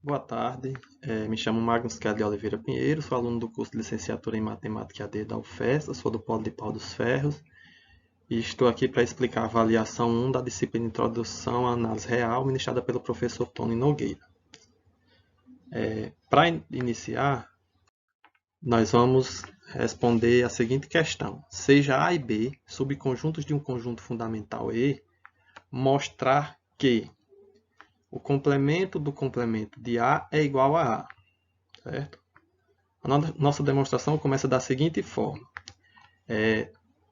Boa tarde, me chamo Magnus Kelly de Oliveira Pinheiro, sou aluno do curso de Licenciatura em Matemática AD da UFES, sou do Polo de Pau dos Ferros e estou aqui para explicar a avaliação 1 da disciplina Introdução à Análise Real, ministrada pelo professor Tony Nogueira. Para iniciar, nós vamos responder a seguinte questão. Seja A e B subconjuntos de um conjunto fundamental E, mostrar que o complemento do complemento de A é igual a A, certo? A nossa demonstração começa da seguinte forma.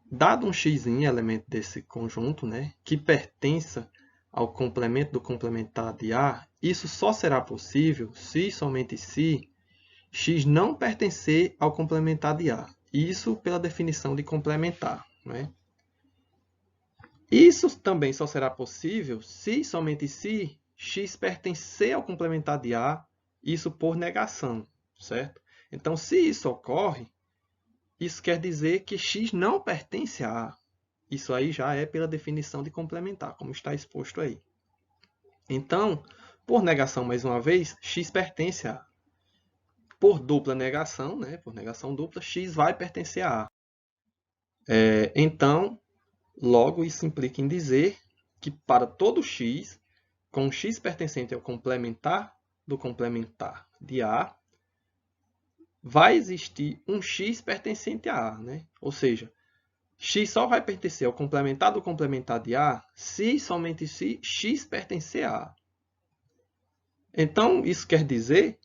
Dado um x, elemento desse conjunto, que pertença ao complemento do complementar de A, isso só será possível se, somente se, x não pertencer ao complementar de A. Isso pela definição de complementar. Isso também só será possível se, somente se, x pertencer ao complementar de A, isso por negação, certo? Então, se isso ocorre, isso quer dizer que x não pertence a A. Isso aí já é pela definição de complementar, como está exposto aí. Então, por negação, mais uma vez, x pertence a A. Por dupla negação, por negação dupla, x vai pertencer a A. Então, logo, isso implica em dizer que para todo x, com x pertencente ao complementar do complementar de A, vai existir um x pertencente a A. Ou seja, x só vai pertencer ao complementar do complementar de A se, somente se, x pertencer a A. Então, isso quer dizer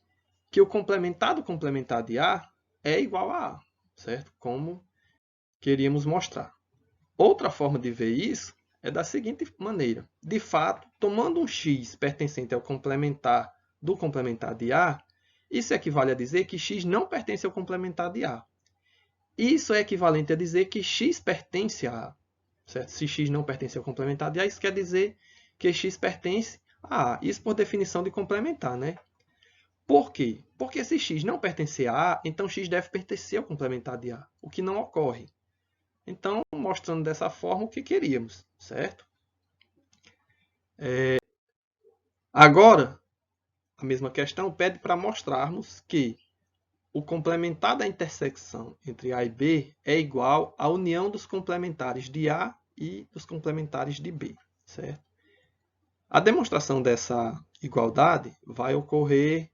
que o complementar do complementar de A é igual a A, certo? Como queríamos mostrar. Outra forma de ver isso é da seguinte maneira. De fato, tomando um x pertencente ao complementar do complementar de A, isso equivale a dizer que x não pertence ao complementar de A. Isso é equivalente a dizer que x pertence a A. Certo? Se x não pertence ao complementar de A, isso quer dizer que x pertence a A. Isso por definição de complementar. Por quê? Porque se x não pertencer a A, então x deve pertencer ao complementar de A, o que não ocorre. Então, mostrando dessa forma o que queríamos, certo? Agora, a mesma questão pede para mostrarmos que o complementar da intersecção entre A e B é igual à união dos complementares de A e dos complementares de B, certo? A demonstração dessa igualdade vai ocorrer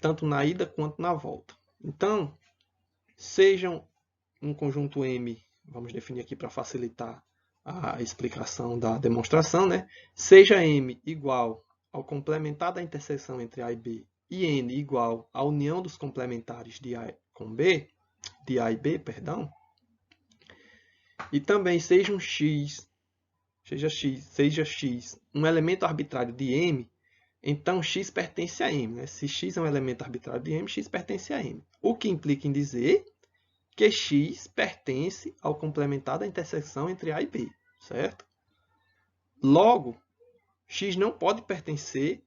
tanto na ida quanto na volta. Então, sejam um conjunto M, vamos definir aqui para facilitar a explicação da demonstração, seja M igual ao complementar da interseção entre A e B e N igual à união dos complementares de A com B, de A e B, perdão, e também seja x um elemento arbitrário de M, então x pertence a M. Se x é um elemento arbitrário de M, x pertence a M. O que implica em dizer que x pertence ao complementar da interseção entre A e B, certo? Logo, x não pode pertencer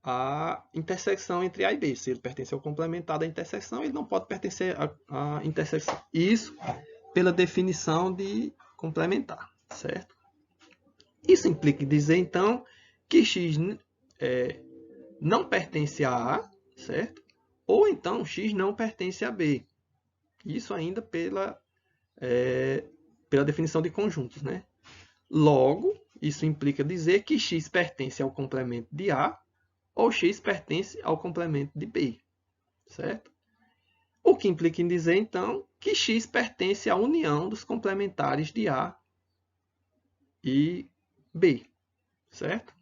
à intersecção entre A e B. Se ele pertence ao complementar da interseção, ele não pode pertencer à intersecção. Isso pela definição de complementar, certo? Isso implica em dizer, então, que x não pertence a A, certo? Ou então x não pertence a B. Isso ainda pela definição de conjuntos. Logo, isso implica dizer que x pertence ao complemento de A ou x pertence ao complemento de B. Certo? O que implica em dizer, então, que x pertence à união dos complementares de A e B. Certo?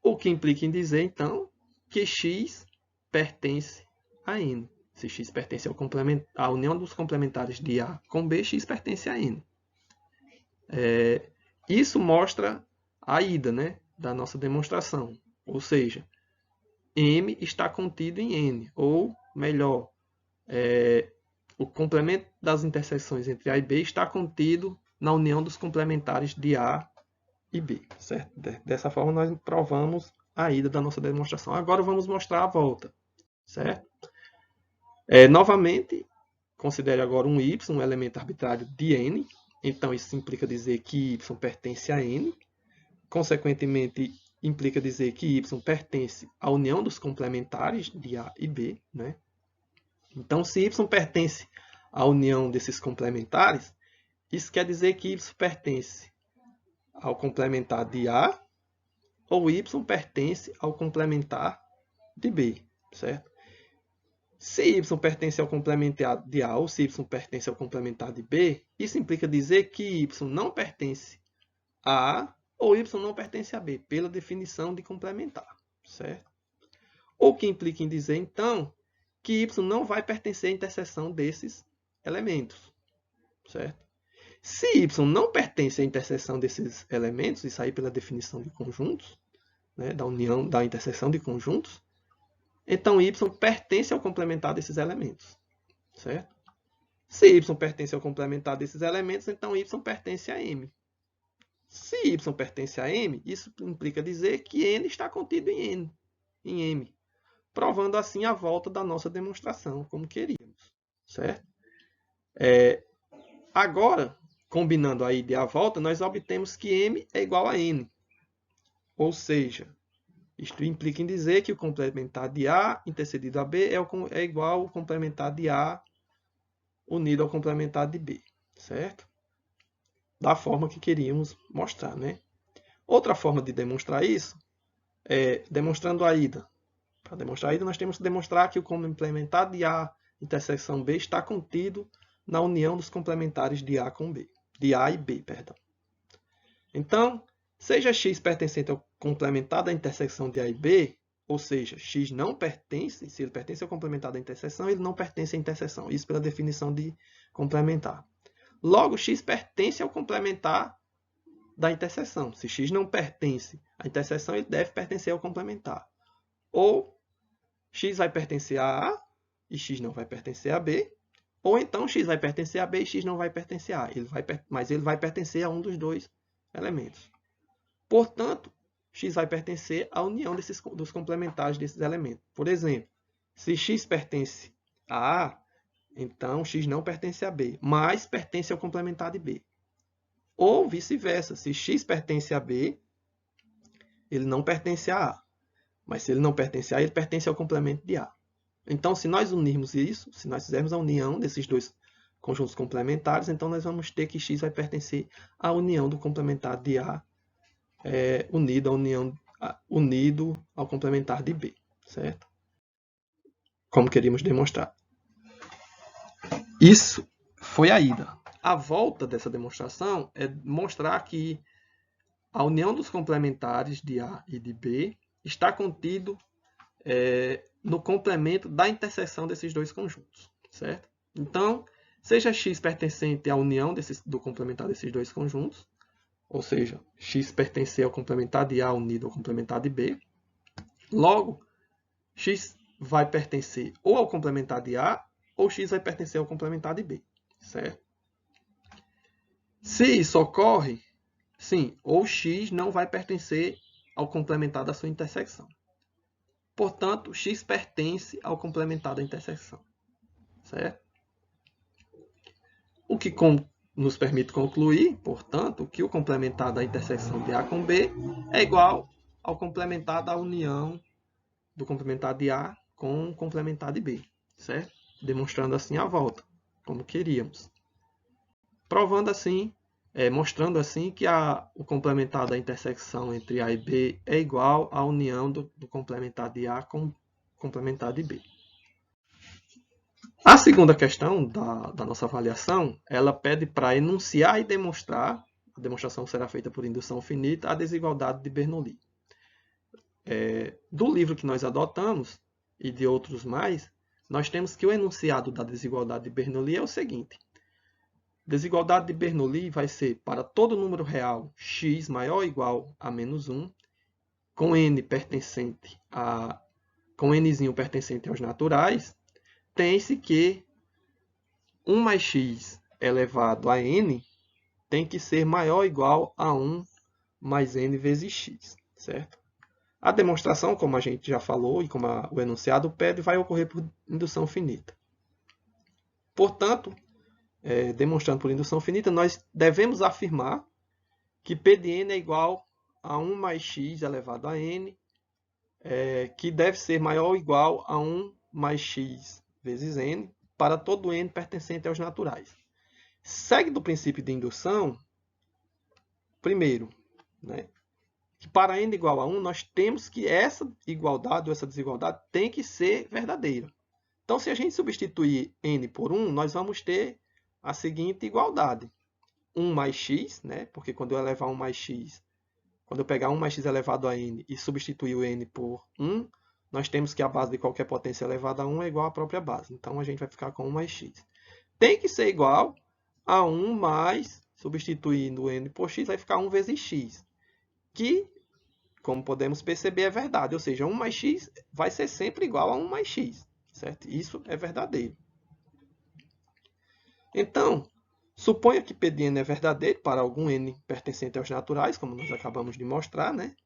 O que implica em dizer, então, que x pertence a N. Se x pertence à união dos complementares de A com B, x pertence a N. Isso mostra a ida da nossa demonstração. Ou seja, M está contido em N. Ou, melhor, o complemento das interseções entre A e B está contido na união dos complementares de A e B. Certo? Dessa forma, nós provamos a ida da nossa demonstração. Agora, vamos mostrar a volta. Certo? Novamente, considere agora um y, um elemento arbitrário de N. Então, isso implica dizer que y pertence a N. Consequentemente, implica dizer que y pertence à união dos complementares de A e B, né? Então, se y pertence à união desses complementares, isso quer dizer que y pertence ao complementar de A ou y pertence ao complementar de B, certo? Se y pertence ao complementar de A ou se y pertence ao complementar de B, isso implica dizer que y não pertence a A ou y não pertence a B, pela definição de complementar, certo? O que implica em dizer, então, que y não vai pertencer à interseção desses elementos, certo? Se y não pertence à interseção desses elementos, isso aí pela definição de conjuntos, né, da união, da interseção de conjuntos, então y pertence ao complementar desses elementos, certo? Se y pertence ao complementar desses elementos, então y pertence a M. Se y pertence a M, isso implica dizer que N está contido em M, provando assim a volta da nossa demonstração, como queríamos, certo? Agora, combinando a ida e a volta, nós obtemos que M é igual a N. Ou seja, isto implica em dizer que o complementar de A intercedido a B é igual ao complementar de A unido ao complementar de B, certo? Da forma que queríamos mostrar, né? Outra forma de demonstrar isso é demonstrando a ida. Para demonstrar a ida, nós temos que demonstrar que o complementar de A interseção B está contido na união dos complementares de A com B, de A e B, perdão. Então, seja x pertencente ao complementar da interseção de A e B, ou seja, x não pertence, se ele pertence ao complementar da interseção, ele não pertence à interseção. Isso pela definição de complementar. Logo, x pertence ao complementar da interseção. Se x não pertence à interseção, ele deve pertencer ao complementar. Ou x vai pertencer a A e x não vai pertencer a B, ou então x vai pertencer a B e x não vai pertencer a A, mas ele vai pertencer a um dos dois elementos. Portanto, x vai pertencer à união dos complementares desses elementos. Por exemplo, se x pertence a A, então x não pertence a B, mas pertence ao complementar de B. Ou vice-versa, se x pertence a B, ele não pertence a A. Mas se ele não pertence a A, ele pertence ao complemento de A. Então, se nós unirmos isso, se nós fizermos a união desses dois conjuntos complementares, então nós vamos ter que x vai pertencer à união do complementar de A unido ao complementar de B, certo? Como queríamos demonstrar. Isso foi a ida. A volta dessa demonstração é mostrar que a união dos complementares de A e de B está contido no complemento da interseção desses dois conjuntos, certo? Então, seja x pertencente à união do complementar desses dois conjuntos, ou seja, x pertencer ao complementar de A unido ao complementar de B, logo, x vai pertencer ou ao complementar de A, ou x vai pertencer ao complementar de B, certo? Se isso ocorre, sim, ou x não vai pertencer ao complementar da sua intersecção. Portanto, x pertence ao complementar da intersecção, certo? O que nos permite concluir, portanto, que o complementar da interseção de A com B é igual ao complementar da união do complementar de A com o complementar de B, certo? Demonstrando assim a volta, como queríamos. Provando assim, mostrando assim que o complementar da intersecção entre A e B é igual à união do complementar de A com o complementar de B. A segunda questão da nossa avaliação, ela pede para enunciar e demonstrar, a demonstração será feita por indução finita, a desigualdade de Bernoulli. Do livro que nós adotamos, e de outros mais, nós temos que o enunciado da desigualdade de Bernoulli é o seguinte. Desigualdade de Bernoulli vai ser para todo número real x maior ou igual a menos 1, com n pertencente com nzinho pertencente aos naturais, tem-se que 1 mais x elevado a n tem que ser maior ou igual a 1 mais n vezes x, certo? A demonstração, como a gente já falou e como o enunciado pede, vai ocorrer por indução finita. Portanto, demonstrando por indução finita, nós devemos afirmar que P de n é igual a 1 mais x elevado a n, que deve ser maior ou igual a 1 mais x vezes n, para todo n pertencente aos naturais. Segue do princípio de indução, primeiro, né, que para n igual a 1, nós temos que essa igualdade ou essa desigualdade tem que ser verdadeira. Então, se a gente substituir n por 1, nós vamos ter a seguinte igualdade. 1 mais x, né, porque quando eu elevar 1 mais x, quando eu pegar 1 mais x elevado a n e substituir o n por 1, nós temos que a base de qualquer potência elevada a 1 é igual à própria base. Então, a gente vai ficar com 1 mais x. Tem que ser igual a 1 mais, substituindo n por x, vai ficar 1 vezes x. Que, como podemos perceber, é verdade. Ou seja, 1 mais x vai ser sempre igual a 1 mais x. Certo? Isso é verdadeiro. Então, suponha que P de n é verdadeiro para algum n pertencente aos naturais, como nós acabamos de mostrar, né?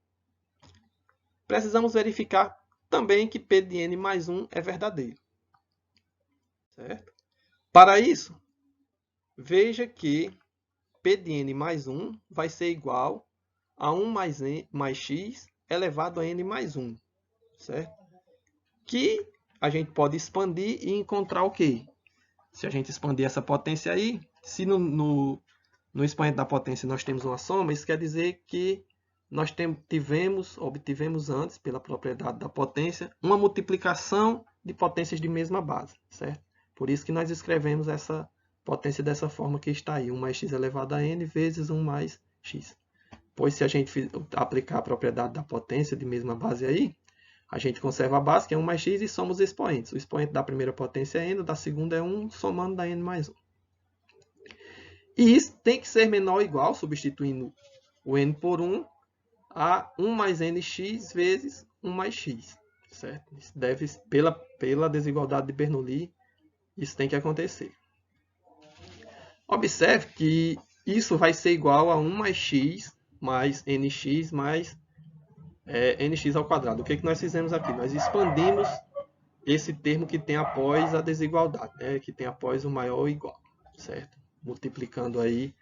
Precisamos verificar também que P de n mais 1 é verdadeiro. Certo? Para isso, veja que P de n mais 1 vai ser igual a 1 mais x elevado a n mais 1. Certo? Que a gente pode expandir e encontrar o quê? Se a gente expandir essa potência aí, se no expoente da potência nós temos uma soma, isso quer dizer que nós obtivemos antes, pela propriedade da potência, uma multiplicação de potências de mesma base. Certo? Por isso que nós escrevemos essa potência dessa forma que está aí, 1 mais x elevado a n vezes 1 mais x. Pois se a gente aplicar a propriedade da potência de mesma base aí, a gente conserva a base, que é 1 mais x, e soma os expoentes. O expoente da primeira potência é n, da segunda é 1, somando da n mais 1. E isso tem que ser menor ou igual, substituindo o n por 1, a 1 mais nx vezes 1 mais x. Certo? Isso deve, pela desigualdade de Bernoulli, isso tem que acontecer. Observe que isso vai ser igual a 1 mais x mais nx mais nx ao quadrado. O que nós fizemos aqui? Nós expandimos esse termo que tem após a desigualdade, né? Que tem após o maior ou igual, certo? Multiplicando aí,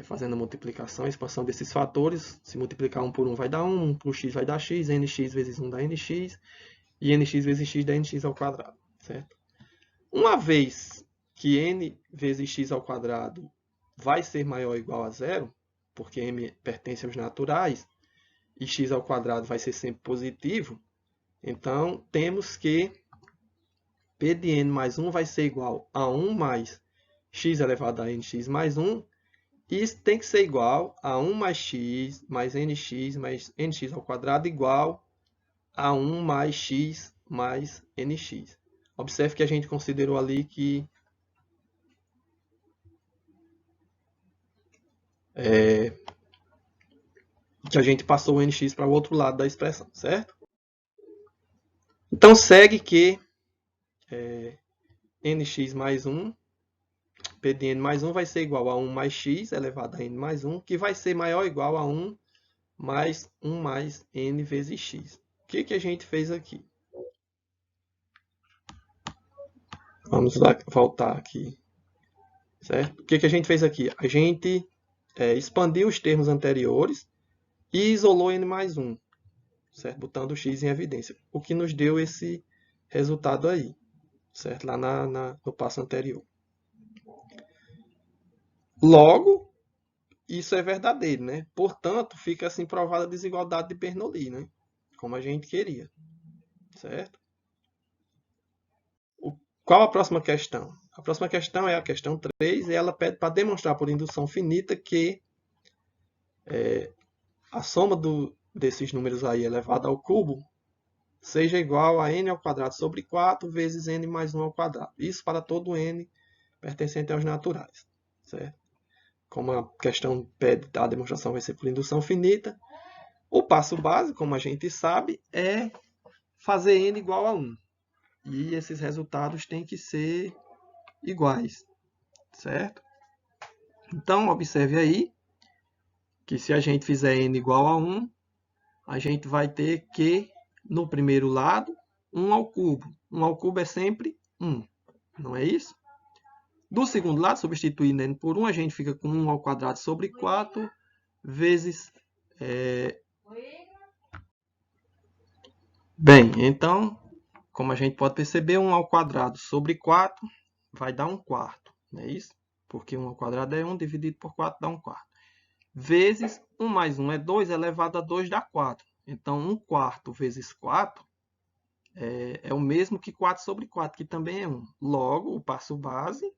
fazendo a multiplicação, a expansão desses fatores. Se multiplicar 1 por 1 vai dar 1, 1 por x vai dar x, nx vezes 1 dá nx, e nx vezes x dá nx ao quadrado, certo? Uma vez que n vezes x ao quadrado vai ser maior ou igual a zero, porque m pertence aos naturais, e x ao quadrado vai ser sempre positivo, então temos que P de n mais 1 vai ser igual a 1 mais x elevado a nx mais 1, e isso tem que ser igual a 1 mais x mais nx ao quadrado igual a 1 mais x mais nx. Observe que a gente considerou ali que a gente passou o nx para o outro lado da expressão, certo? Então, segue que nx mais 1, P de n mais 1 vai ser igual a 1 mais x elevado a n mais 1, que vai ser maior ou igual a 1 mais 1 mais n vezes x. O que a gente fez aqui? Vamos lá, voltar aqui. Certo? O que a gente fez aqui? A gente expandiu os termos anteriores e isolou n mais 1, certo? Botando o x em evidência, o que nos deu esse resultado aí, certo? Lá no passo anterior. Logo, isso é verdadeiro, né? Portanto, fica assim provada a desigualdade de Bernoulli, né? Como a gente queria, certo? Qual a próxima questão? A próxima questão é a questão 3, e ela pede para demonstrar por indução finita que a soma desses números aí elevado ao cubo seja igual a n ao quadrado sobre 4 vezes n mais 1 ao quadrado. Isso para todo n pertencente aos naturais, certo? Como a questão pede, a demonstração vai ser por indução finita, o passo básico, como a gente sabe, é fazer n igual a 1. E esses resultados têm que ser iguais, certo? Então, observe aí que se a gente fizer n igual a 1, a gente vai ter que, no primeiro lado, 1 ao cubo. 1 ao cubo é sempre 1, não é isso? Do segundo lado, substituindo n por 1, a gente fica com 1 ao quadrado sobre 4 vezes Bem, então, como a gente pode perceber, 1 ao quadrado sobre 4 vai dar 1/4, não é isso? Porque 1 ao quadrado é 1, dividido por 4 dá 1/4. Vezes 1 mais 1 é 2, elevado a 2 dá 4. Então, 1/4 vezes 4 é o mesmo que 4 sobre 4, que também é 1. Logo, o passo base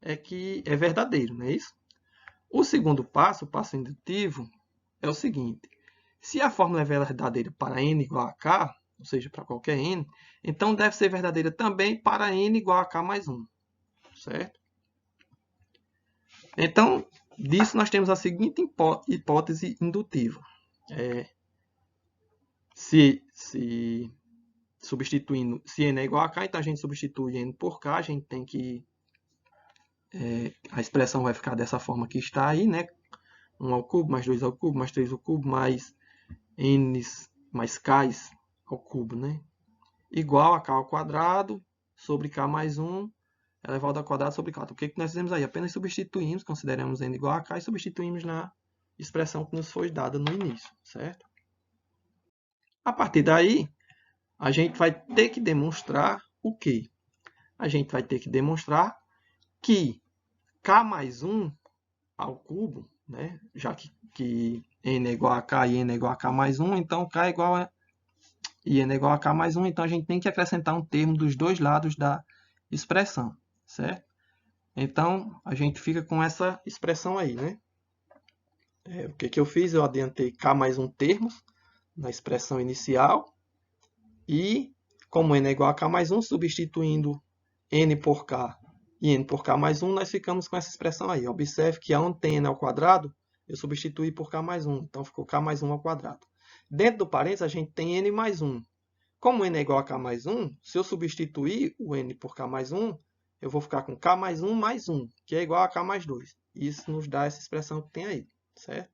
é que é verdadeiro, não é isso? O segundo passo, o passo indutivo, é o seguinte. Se a fórmula é verdadeira para n igual a k, ou seja, para qualquer n, então deve ser verdadeira também para n igual a k mais 1. Certo? Então, disso nós temos a seguinte hipótese indutiva. Se substituindo, se n é igual a k, então a gente substitui n por k, a gente tem que... a expressão vai ficar dessa forma que está aí, né? 1 ao cubo, mais 2 ao cubo, mais 3 ao cubo, mais n mais k ao cubo, né? Igual a k ao quadrado sobre k mais 1 elevado ao quadrado sobre 4. O que nós fizemos aí? Apenas substituímos, consideramos n igual a k e substituímos na expressão que nos foi dada no início, certo? A partir daí, a gente vai ter que demonstrar o quê? A gente vai ter que demonstrar que k mais 1 ao cubo, né? Já que n é igual a k e n é igual a k mais 1, então k é igual a... e n é igual a k mais 1, então a gente tem que acrescentar um termo dos dois lados da expressão, certo? Então, a gente fica com essa expressão aí, né? O que eu fiz? Eu adiantei k mais 1 termos na expressão inicial e, como n é igual a k mais 1, substituindo n por k e n por k mais 1, nós ficamos com essa expressão aí. Observe que aonde tem n ao quadrado, eu substituí por k mais 1, então ficou k mais 1 ao quadrado. Dentro do parênteses, a gente tem n mais 1. Como n é igual a k mais 1, se eu substituir o n por k mais 1, eu vou ficar com k mais 1, que é igual a k mais 2. Isso nos dá essa expressão que tem aí, certo?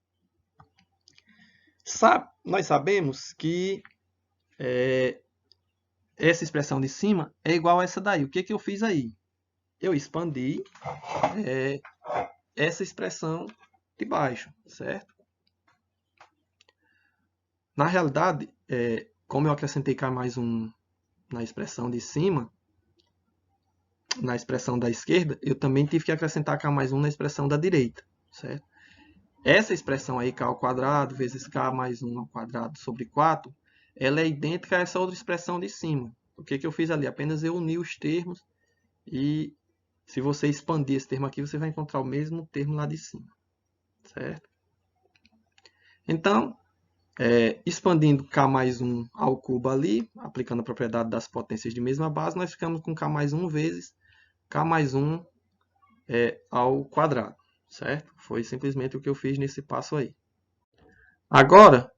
Nós sabemos que essa expressão de cima é igual a essa daí. O que eu fiz aí? Eu expandi essa expressão de baixo, certo? Na realidade, como eu acrescentei k mais 1 na expressão de cima, na expressão da esquerda, eu também tive que acrescentar k mais 1 na expressão da direita, certo? Essa expressão aí, k ao quadrado vezes k mais 1 ao quadrado sobre 4, ela é idêntica a essa outra expressão de cima. O que eu fiz ali? Apenas eu uni os termos e se você expandir esse termo aqui, você vai encontrar o mesmo termo lá de cima, certo? Então, expandindo k mais 1 ao cubo ali, aplicando a propriedade das potências de mesma base, nós ficamos com k mais 1 vezes k mais 1 ao quadrado, certo? Foi simplesmente o que eu fiz nesse passo aí. Agora,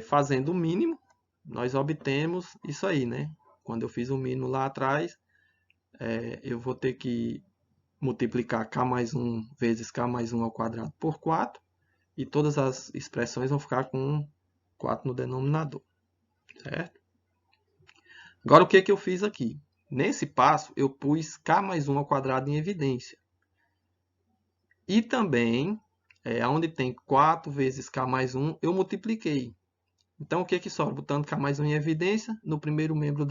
fazendo o mínimo, nós obtemos isso aí, né? Quando eu fiz o mínimo lá atrás, eu vou ter que multiplicar k mais 1 vezes k mais 1 ao quadrado por 4, e todas as expressões vão ficar com 4 no denominador, certo? Agora, o que eu fiz aqui? Nesse passo, eu pus k mais 1 ao quadrado em evidência. E também, onde tem 4 vezes k mais 1, eu multipliquei. Então, o que sobra? Botando k mais 1 em evidência, no primeiro membro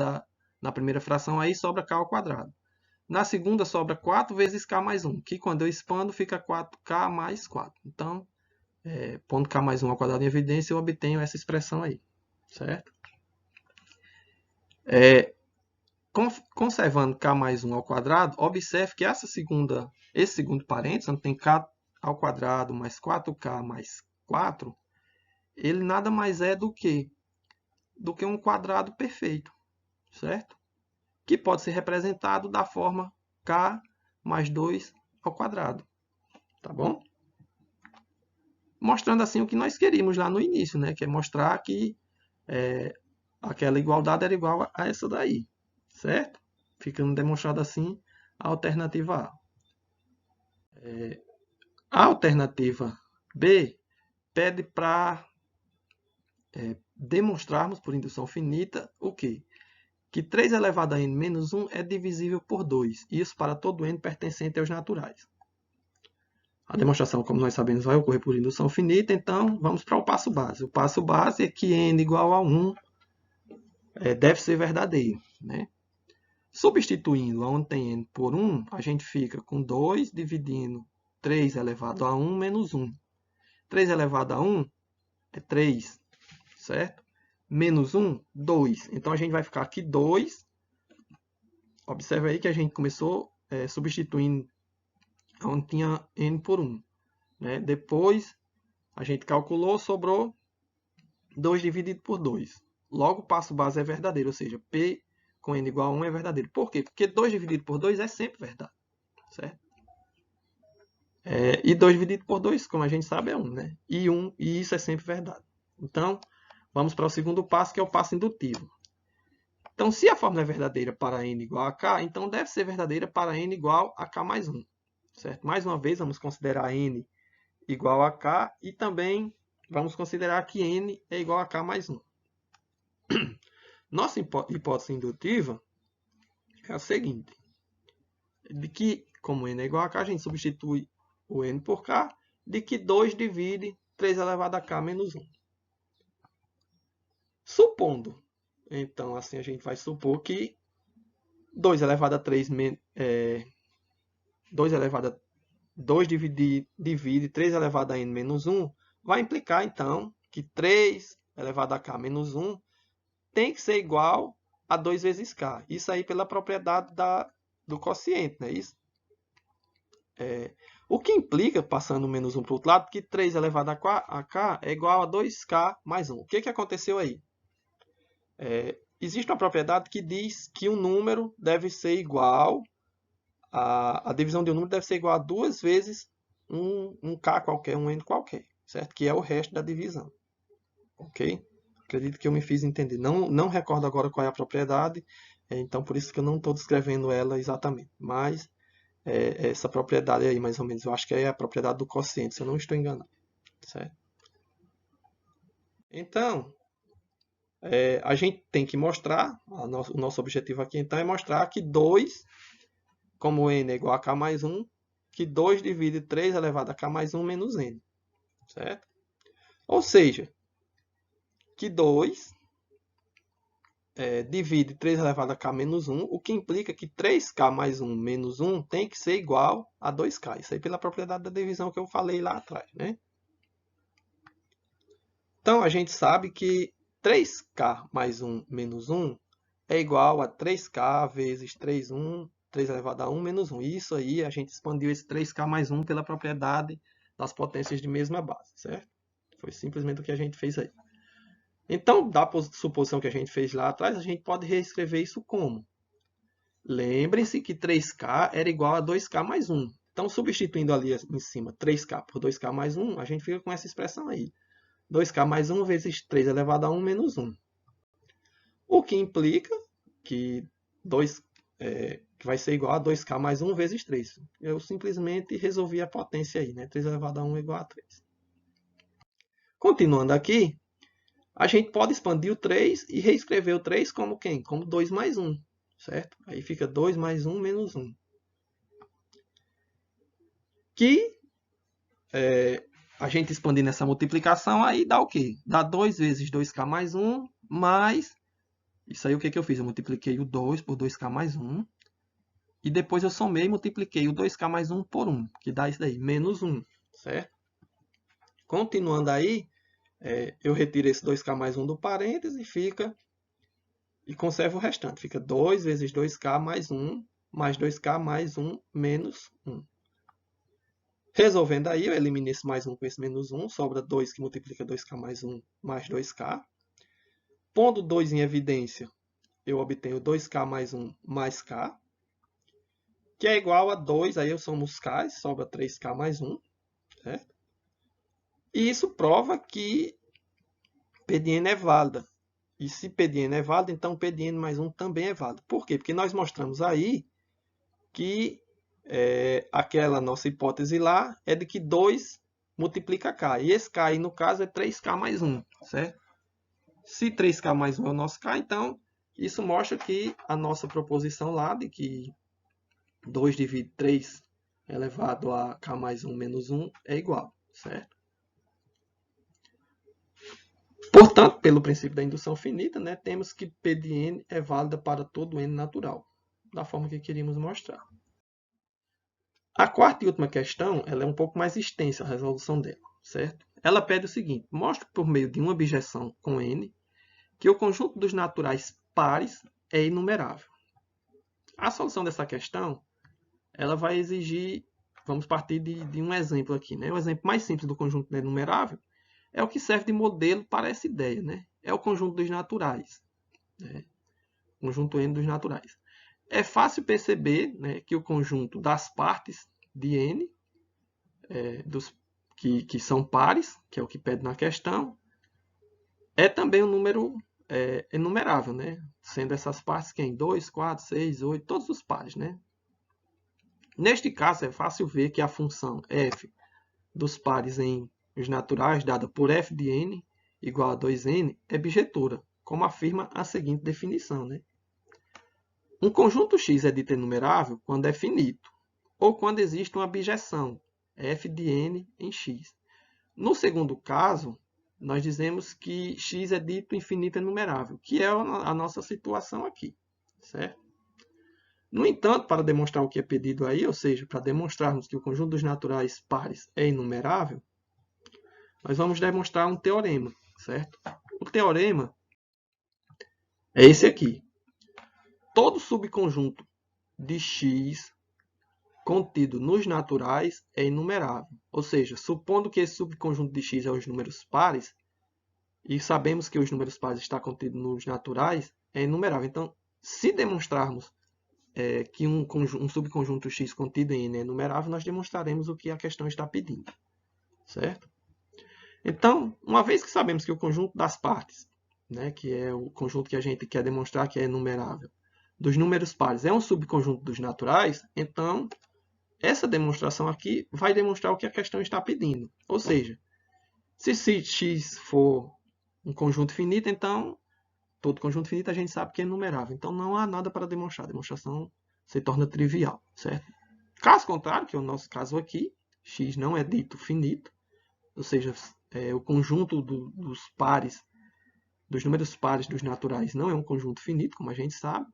na primeira fração, aí sobra k ao quadrado. Na segunda, sobra 4 vezes k mais 1, que quando eu expando, fica 4k mais 4. Então, pondo k mais 1 ao quadrado em evidência, eu obtenho essa expressão aí, certo? Conservando k mais 1 ao quadrado, observe que esse segundo parênteses, onde tem k ao quadrado mais 4k mais 4, ele nada mais é do que um quadrado perfeito, certo? Que pode ser representado da forma k mais 2 ao quadrado, tá bom? Mostrando assim o que nós queríamos lá no início, né? Que é mostrar que aquela igualdade era igual a essa daí, certo? Ficando demonstrado assim a alternativa A. A alternativa B pede para demonstrarmos por indução finita o quê? Que 3 elevado a n menos 1 é divisível por 2. Isso para todo n pertencente aos naturais. A demonstração, como nós sabemos, vai ocorrer por indução finita, então vamos para o passo base. O passo base é que n igual a 1 deve ser verdadeiro, né? Substituindo onde tem n por 1, a gente fica com 2 dividindo 3 elevado a 1 menos 1. 3 elevado a 1 é 3, certo? Menos 1, 2. Então, a gente vai ficar aqui 2. Observe aí que a gente começou substituindo onde tinha n por 1. Né? Depois, a gente calculou, sobrou 2 dividido por 2. Logo, o passo base é verdadeiro, ou seja, P com n igual a 1 é verdadeiro. Por quê? Porque 2 dividido por 2 é sempre verdade, certo? E 2 dividido por 2, como a gente sabe, é 1, né? E isso é sempre verdade. Então, vamos para o segundo passo, que é o passo indutivo. Então, se a fórmula é verdadeira para n igual a k, então deve ser verdadeira para n igual a k mais 1. Certo? Mais uma vez, vamos considerar n igual a k e também vamos considerar que n é igual a k mais 1. Nossa hipótese indutiva é a seguinte, de que, como n é igual a k, a gente substitui o n por k, de que 2 divide 3 elevado a k menos 1. Supondo, então, assim a gente vai supor que 2 elevado a 3, 2 divide 3 elevado a n menos 1, vai implicar, então, que 3 elevado a k menos 1 tem que ser igual a 2 vezes k. Isso aí pela propriedade do quociente, não é isso? O que implica, passando o menos 1 para o outro lado, que 3 elevado a k é igual a 2k mais 1. O que aconteceu aí? Existe uma propriedade que diz que um número deve ser igual, a divisão de um número deve ser igual a 2 vezes um k qualquer, um n qualquer, certo? Que é o resto da divisão. Ok? Acredito que eu me fiz entender. Não recordo agora qual é a propriedade, então por isso que eu não estou descrevendo ela exatamente. Mas essa propriedade aí, mais ou menos, eu acho que é a propriedade do quociente, se eu não estou enganado. Certo? Então, a gente tem que mostrar, o nosso objetivo aqui então é mostrar que 2, como n é igual a k mais 1, que 2 divide 3 elevado a k mais 1 menos n. Certo? Ou seja, que 2 divide 3 elevado a k menos 1, o que implica que 3k mais 1 menos 1 tem que ser igual a 2k. Isso aí pela propriedade da divisão que eu falei lá atrás, né? Então, a gente sabe que 3k mais 1 menos 1 é igual a 3k vezes 3 elevado a 1 menos 1. Isso aí, a gente expandiu esse 3k mais 1 pela propriedade das potências de mesma base, certo? Foi simplesmente o que a gente fez aí. Então, da suposição que a gente fez lá atrás, a gente pode reescrever isso como? Lembrem-se que 3k era igual a 2k mais 1. Então, substituindo ali em cima 3k por 2k mais 1, a gente fica com essa expressão aí. 2k mais 1 vezes 3 elevado a 1 menos 1. O que implica que que vai ser igual a 2k mais 1 vezes 3. Eu simplesmente resolvi a potência aí, né? 3 elevado a 1 é igual a 3. Continuando aqui, a gente pode expandir o 3 e reescrever o 3 como quem? Como 2 mais 1, certo? Aí fica 2 mais 1 menos 1. Que a gente expandindo essa multiplicação, aí dá o quê? Dá 2 vezes 2k mais 1, mais... Isso aí o que eu fiz? Eu multipliquei o 2 por 2k mais 1. E depois eu somei e multipliquei o 2k mais 1 por 1, que dá isso daí, menos 1, certo? Continuando aí, eu retiro esse 2k mais 1 do parênteses e fica... E conservo o restante. Fica 2 vezes 2k mais 1, mais 2k mais 1, menos 1. Resolvendo aí, eu elimino esse mais 1 com esse menos 1. Sobra 2 que multiplica 2k mais 1 mais 2k. Pondo 2 em evidência, eu obtenho 2k mais 1 mais k, que é igual a 2, aí eu somo os k, sobra 3k mais 1. Certo? E isso prova que P de n é válida. E se P de n é válido, então P de n mais 1 também é válido. Por quê? Porque nós mostramos aí que aquela nossa hipótese lá é de que 2 multiplica k. E esse k aí, no caso, é 3k mais 1, certo? Se 3k mais 1 é o nosso k, então isso mostra que a nossa proposição lá de que 2 divide 3 elevado a k mais 1 menos 1 é igual, certo? Portanto, pelo princípio da indução finita, né, temos que P de n é válida para todo n natural, da forma que queríamos mostrar. A quarta e última questão, ela é um pouco mais extensa, a resolução dela, certo? Ela pede o seguinte: mostre por meio de uma objeção com n que o conjunto dos naturais pares é inumerável. A solução dessa questão, ela vai exigir, vamos partir de um exemplo aqui, né? O exemplo mais simples do conjunto inumerável é o que serve de modelo para essa ideia, né? É o conjunto dos naturais, né? Conjunto n dos naturais. É fácil perceber, né, que o conjunto das partes de n, que são pares, que é o que pede na questão, é também um número enumerável, né? Sendo essas partes quem? 2, 4, 6, 8, todos os pares, né? Neste caso, é fácil ver que a função f dos pares em os naturais, dada por f de n igual a 2n, é bijetora, como afirma a seguinte definição, né? Um conjunto X é dito enumerável quando é finito, ou quando existe uma bijeção, f de n em X. No segundo caso, nós dizemos que X é dito infinito enumerável, que é a nossa situação aqui, certo? No entanto, para demonstrar o que é pedido aí, ou seja, para demonstrarmos que o conjunto dos naturais pares é inumerável, nós vamos demonstrar um teorema, certo? O teorema é esse aqui. Todo subconjunto de X contido nos naturais é inumerável. Ou seja, supondo que esse subconjunto de X é os números pares, e sabemos que os números pares estão contidos nos naturais, é inumerável. Então, se demonstrarmos que um subconjunto X contido em N é inumerável, nós demonstraremos o que a questão está pedindo, certo? Então, uma vez que sabemos que o conjunto das partes, né, que é o conjunto que a gente quer demonstrar que é enumerável, dos números pares é um subconjunto dos naturais, então essa demonstração aqui vai demonstrar o que a questão está pedindo. Ou seja, se X for um conjunto finito, então todo conjunto finito a gente sabe que é enumerável. Então não há nada para demonstrar. A demonstração se torna trivial, certo? Caso contrário, que é o nosso caso aqui, X não é dito finito, ou seja, o conjunto dos pares, dos números pares dos naturais não é um conjunto finito, como a gente sabe.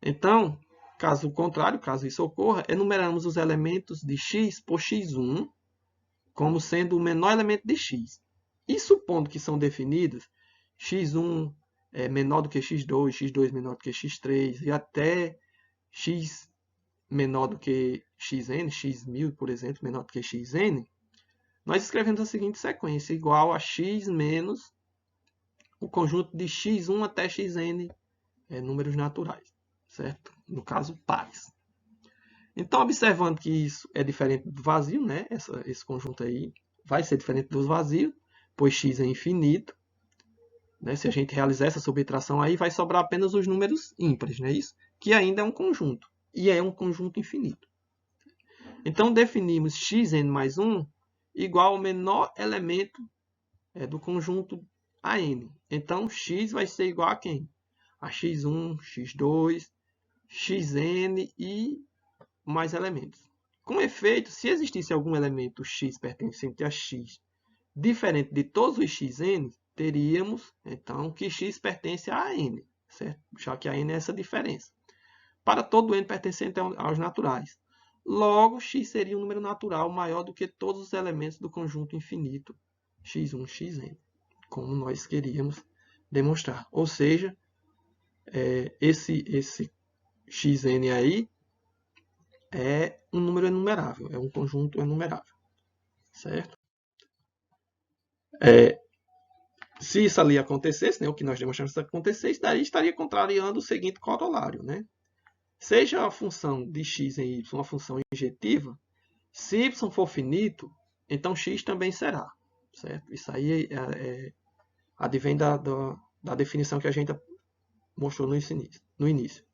Então, caso contrário, caso isso ocorra, enumeramos os elementos de X por X1 como sendo o menor elemento de X. E supondo que são definidos X1 é menor do que X2, X2 menor do que X3 e até X menor do que Xn, X1000, por exemplo, menor do que Xn, nós escrevemos a seguinte sequência, igual a X menos o conjunto de X1 até Xn, números naturais, certo? No caso, pares. Então, observando que isso é diferente do vazio, né? Esse conjunto aí vai ser diferente dos vazios, pois x é infinito. Né? Se a gente realizar essa subtração aí, vai sobrar apenas os números ímpares, não é isso? Que ainda é um conjunto, e é um conjunto infinito. Então, definimos xn mais 1 igual ao menor elemento do conjunto AN. Então, x vai ser igual a quem? A x1, x2, xn e mais elementos. Com efeito, se existisse algum elemento x pertencente a x diferente de todos os xn, teríamos então que x pertence a n, certo? Já que a n é essa diferença. Para todo n pertencente aos naturais. Logo, x seria um número natural maior do que todos os elementos do conjunto infinito x1, xn, como nós queríamos demonstrar. Ou seja, esse xn aí é um número enumerável, é um conjunto enumerável, certo? Se isso ali acontecesse, né, o que nós demonstramos que acontecesse, daí estaria contrariando o seguinte corolário, né? Seja a função de x em y uma função injetiva, se y for finito, então x também será, certo? Isso aí advém da definição que a gente mostrou no início.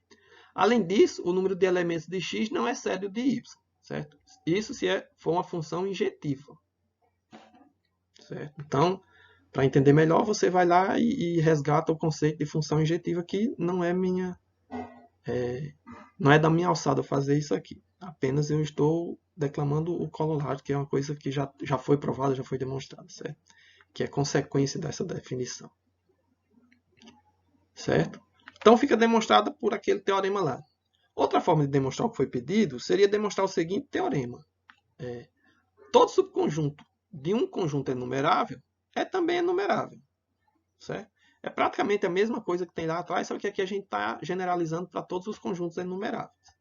Além disso, o número de elementos de x não excede o de y, certo? Isso se for uma função injetiva, certo? Então, para entender melhor, você vai lá e resgata o conceito de função injetiva, que não é da minha alçada fazer isso aqui. Apenas eu estou declamando o corolário, que é uma coisa que já foi provada, já foi demonstrada, certo? Que é consequência dessa definição. Certo? Então fica demonstrada por aquele teorema lá. Outra forma de demonstrar o que foi pedido seria demonstrar o seguinte teorema. Todo subconjunto de um conjunto enumerável é também enumerável. Certo? É praticamente a mesma coisa que tem lá atrás, só que aqui a gente está generalizando para todos os conjuntos enumeráveis.